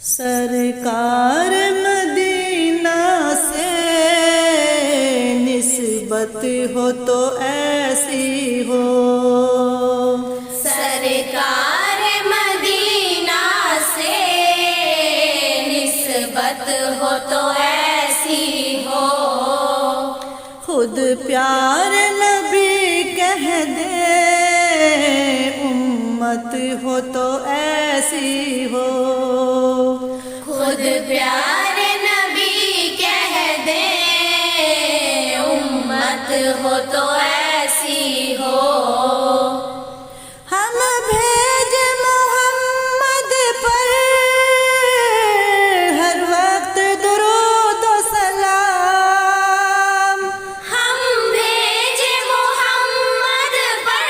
سرکار مدینہ سے نسبت ہو تو ایسی ہو، سرکار مدینہ سے نسبت ہو تو ایسی ہو، خود پیار نبی کہہ دے امت ہو تو ایسی ہو، خود پیار نبی کہہ دے امت ہو تو ایسی ہو، ہم بھیج محمد پر ہر وقت درود و سلام، ہم بھیج محمد پر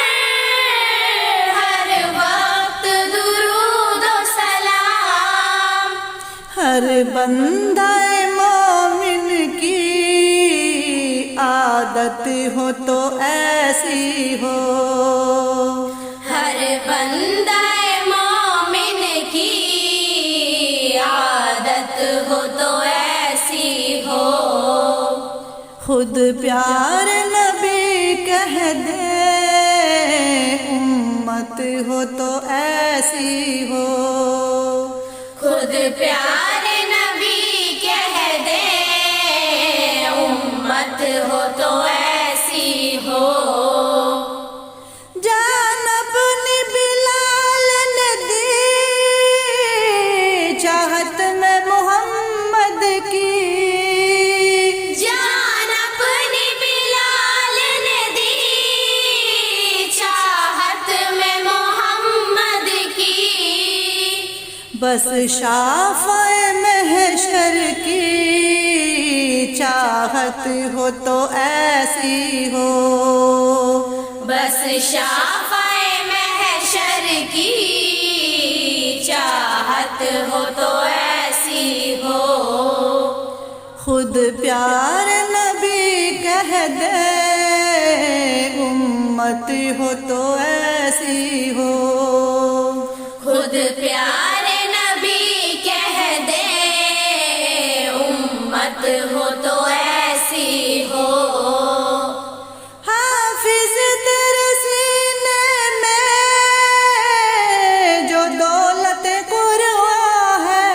ہر وقت درود و سلام، ہر بندہ مومن کی عادت ہو تو ایسی ہو، ہر بندہ مومن کی عادت ہو تو ایسی ہو، خود پیار نبی کہہ دے امت ہو تو ایسی ہو، خود پیار نبی کہہ دے امت ہو تو ایسی ہو، جان اپنی بلال نے دی چاہت میں محمد کی، جان اپنی بلال نے دی چاہت میں محمد کی، بس شافع محشر کی چاہت ہو تو ایسی ہو، بس شافع محشر کی چاہت ہو تو ایسی ہو، خود پیار نبی کہہ دے امت ہو تو ایسی ہو، خود پیار نبی کہہ دے امت ہو تو ایسی ہو، حافظ تیرے سینے میں جو دولت قرآن ہے،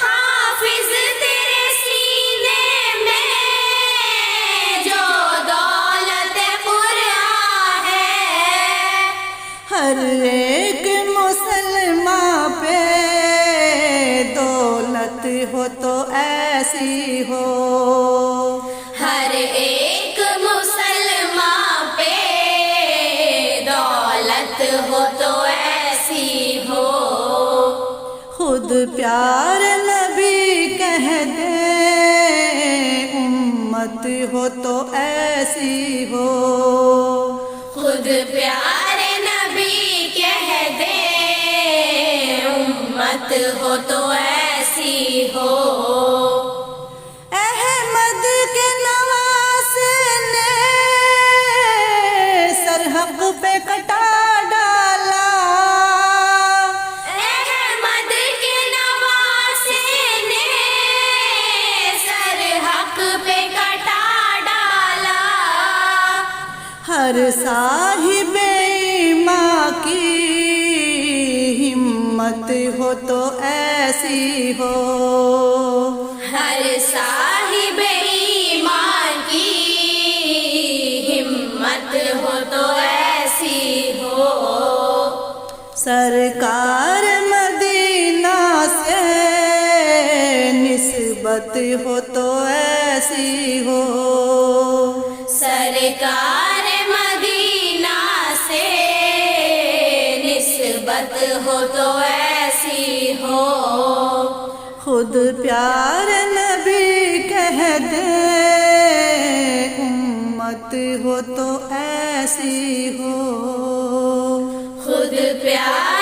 حافظ تیرے سینے میں جو دولت قرآن ہے، ہر ایک مسلمان پہ دولت ہو تو ایسی ہو، ہر ایک مسلمان پہ دولت ہو تو ایسی ہو، خود پیار نبی کہہ دے امت ہو تو ایسی ہو، خود پیار نبی کہہ دے امت ہو تو ایسی ہو، احمد کے نواسے نے سرحق پہ کٹا ڈالا، احمد کے نواسے نے سرحق پہ کٹا ڈالا، ہر صاحب ایمان کی ہمت ہو تو ایسی ہو، ہر صاحب ایمان کی ہمت ہو تو ایسی ہو، سرکار مدینہ سے نسبت ہو تو ایسی ہو، سرکار مدینہ سے نسبت ہو تو ایسی ہو، خود پیار نبی کہہ دے امت ہو تو ایسی ہو، خود پیار